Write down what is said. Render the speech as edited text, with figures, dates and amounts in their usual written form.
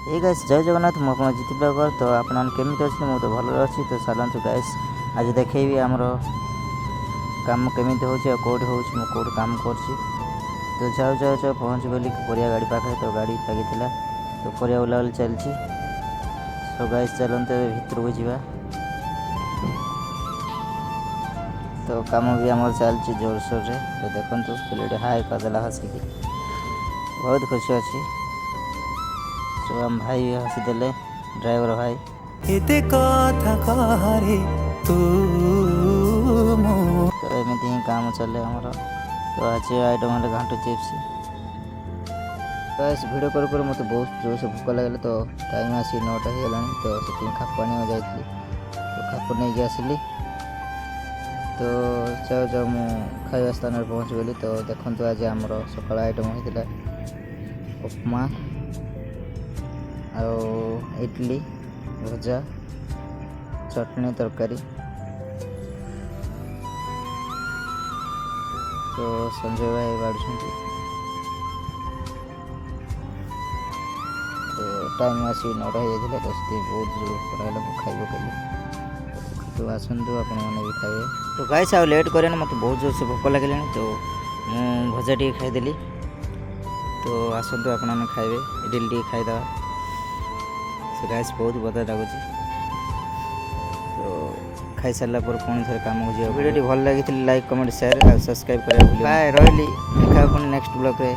ଏ guys ଜୟ ଜଗନ୍ନାଥ ମୁଁ ଆପଣ ଜିତିବା କର ତ ଆପଣମାନେ କେମିତି ଅଛନ୍ତି ମୁଁ ତ ଭଲରେ ଅଛି ତ ଚାଲନ୍ତୁ ଗାଇସ୍ ଆଜି ଦେଖେଇବି ଆମର କାମ କେମିତି ହେଉଛି ଆଉ କେଉଁଠି ହେଉଛି ମୁଁ କେଉଁଠି କାମ କରୁଛି ତ ଯାଉ ପହଞ୍ଚିଗଲି ପରିବା ଗାଡ଼ି ପାଖରେ ତ ଗାଡ଼ି ଲାଗିଥିଲା ତ ପରିବା ବୁଲାବୁଲି ଚାଲିଛି ତ ଗାଇସ୍ ଚାଲନ୍ତୁ ଏବେ ଭିତରକୁ ଯିବା ତ କାମ ବି ଆମର ଚାଲିଛି ଜୋରସୋରରେ ତ ଦେଖନ୍ତୁ ପିଲାଟି ହାଇ କରିଦେଲା ହସିକି ବହୁତ ଖୁସି ଅଛି तो हम भाई हसीदेले ड्राइवर भाई एते कथा कहरे तू तो एमती ही काम चले आमर तो आज आइटम है घाटू चिप्स तो इस भिड कर मत बहुत जोर से भोक लगे तो टाइम आसी 9टा हो गला तो से खापा जाइली तो खाप नहीं आसली तो जाओ मु खाଇବା स्थान पहुँच गली तो देखो आज आमर सकाल आइटम होता उपमा ଆଉ ଇडली भजा चटनी तरकारी तो संजय भाई बाढ़ुं तो टाइम आसी 9टा हो जाता तो से बहुत जोर पड़ा खाई पकड़ी तो आसतु आपण मैंने भी खाए तो गाइस आ लेट करे मत बहुत जोर से भोक लगे तो मु भजा टी खाईदेली तो आसतु आपण मैंने खाइबे इडली टी खाईदे से गाइस बहुत बता लगुच तो खाई सारा पर पुणी थे कम हो वीडियो भल लगी लाइक कमेंट शेयर और सब्सक्राइब करें बाय रही देखा नेक्स्ट ब्लॉग रे।